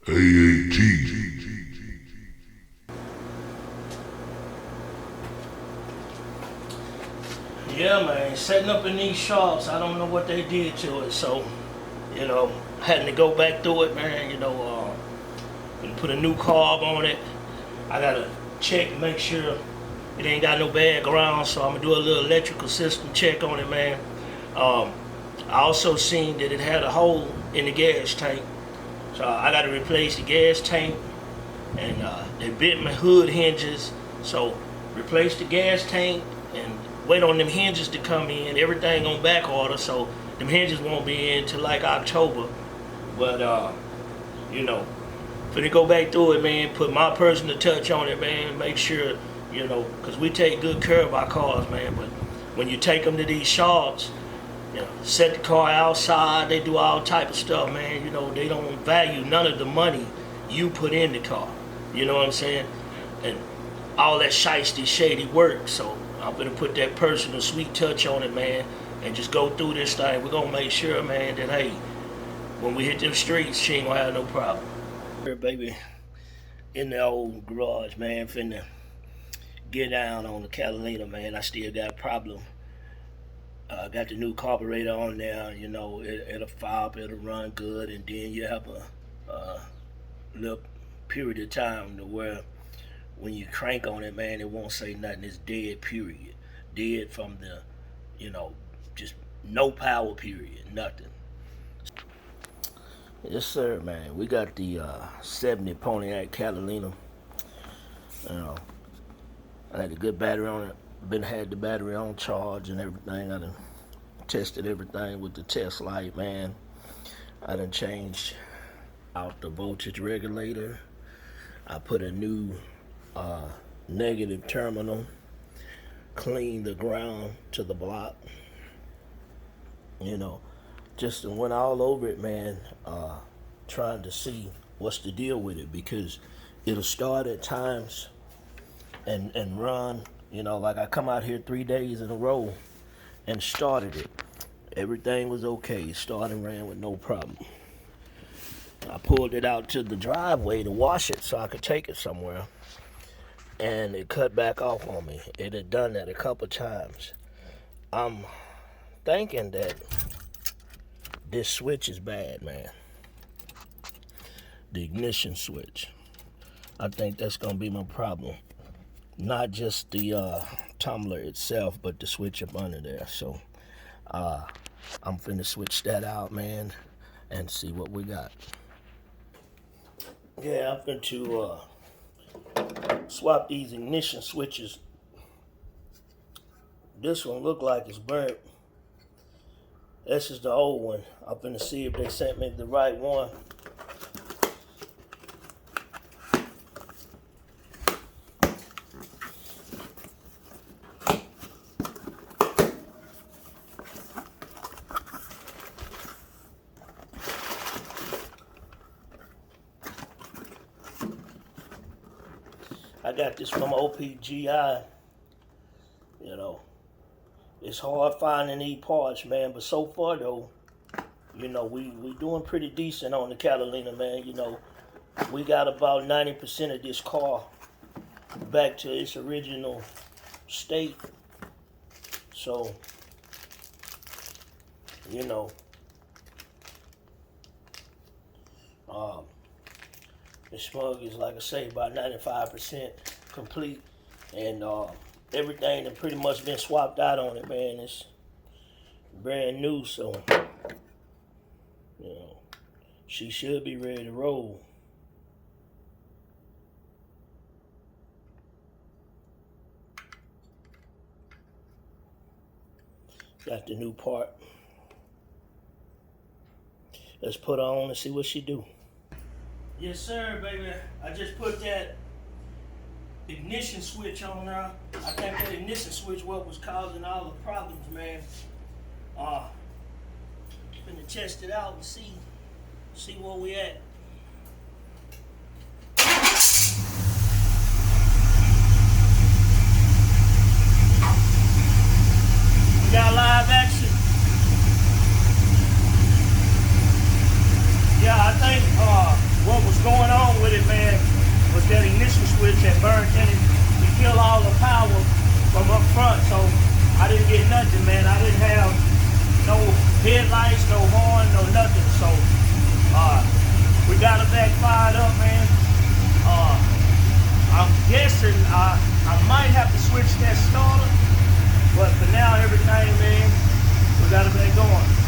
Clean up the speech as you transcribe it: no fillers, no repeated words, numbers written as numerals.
AAT. Yeah, man, setting up in these shops, I don't know what they did to it, so, having to go back through it, man, and put a new carb on it. I gotta check, make sure it ain't got no bad ground, so I'm gonna do a little electrical system check on it, man. I also seen that it had a hole in the gas tank, so I gotta replace the gas tank, and they bent my hood hinges, so replace the gas tank and wait on them hinges to come in. Everything on back order, so them hinges won't be in till like October. But finna go back through it, man. Put my personal touch on it, man. Make sure, because we take good care of our cars, man. But when you take them to these shops, set the car outside. They do all type of stuff, man. They don't value none of the money you put in the car. You know what I'm saying? And all that shiesty, shady work. So I'm gonna put that personal sweet touch on it, man, and just go through this thing. We're gonna make sure, man, that hey, when we hit them streets, she ain't gonna have no problem. Here, baby, in the old garage, man, finna get down on the Catalina, man. I still got a problem. Got the new carburetor on there, it'll fire up, it'll run good, and then you have a little period of time to where when you crank on it, man, it won't say nothing. It's dead, period. Dead from the, just no power, period, nothing. Yes, sir, man. We got the 70 pontiac catalina. I had a good battery on it. Had the battery on charge and everything. I done tested everything with the test light, man. I done changed out the voltage regulator. I put a new negative terminal, cleaned the ground to the block, just went all over it, man, trying to see what's the deal with it, because it'll start at times and run, like I come out here 3 days in a row and started it. Everything was okay, started and ran with no problem. I pulled it out to the driveway to wash it so I could take it somewhere, and it cut back off on me. It had done that a couple times. I'm thinking that this switch is bad, man. The ignition switch. I think that's gonna be my problem. Not just the tumbler itself, but the switch up under there. So I'm finna switch that out, man, and see what we got. Yeah, I'm going to swap these ignition switches. This one look like it's burnt. This is the old one. I'm finna see if they sent me the right one. I got this from OPGI. It's hard finding these parts, man, but so far though, we doing pretty decent on the Catalina, man. We got about 90% of this car back to its original state. So, the smug is, like I say, about 95% complete, and everything that pretty much been swapped out on it, man. It's brand new, so she should be ready to roll. Got the new part. Let's put her on and see what she do. Yes, sir, baby. I just put that ignition switch on there. I think that ignition switch what was causing all the problems, man. Gonna test it out and see where we at. We got live action. Yeah, I think what was going on with it, man, was that ignition switch that burned in it. We killed all the power from up front, so I didn't get nothing, man. I didn't have no headlights, no horn, no nothing. So we got it back fired up, man. I'm guessing I might have to switch that starter, but for now, everything, man, we got it back going.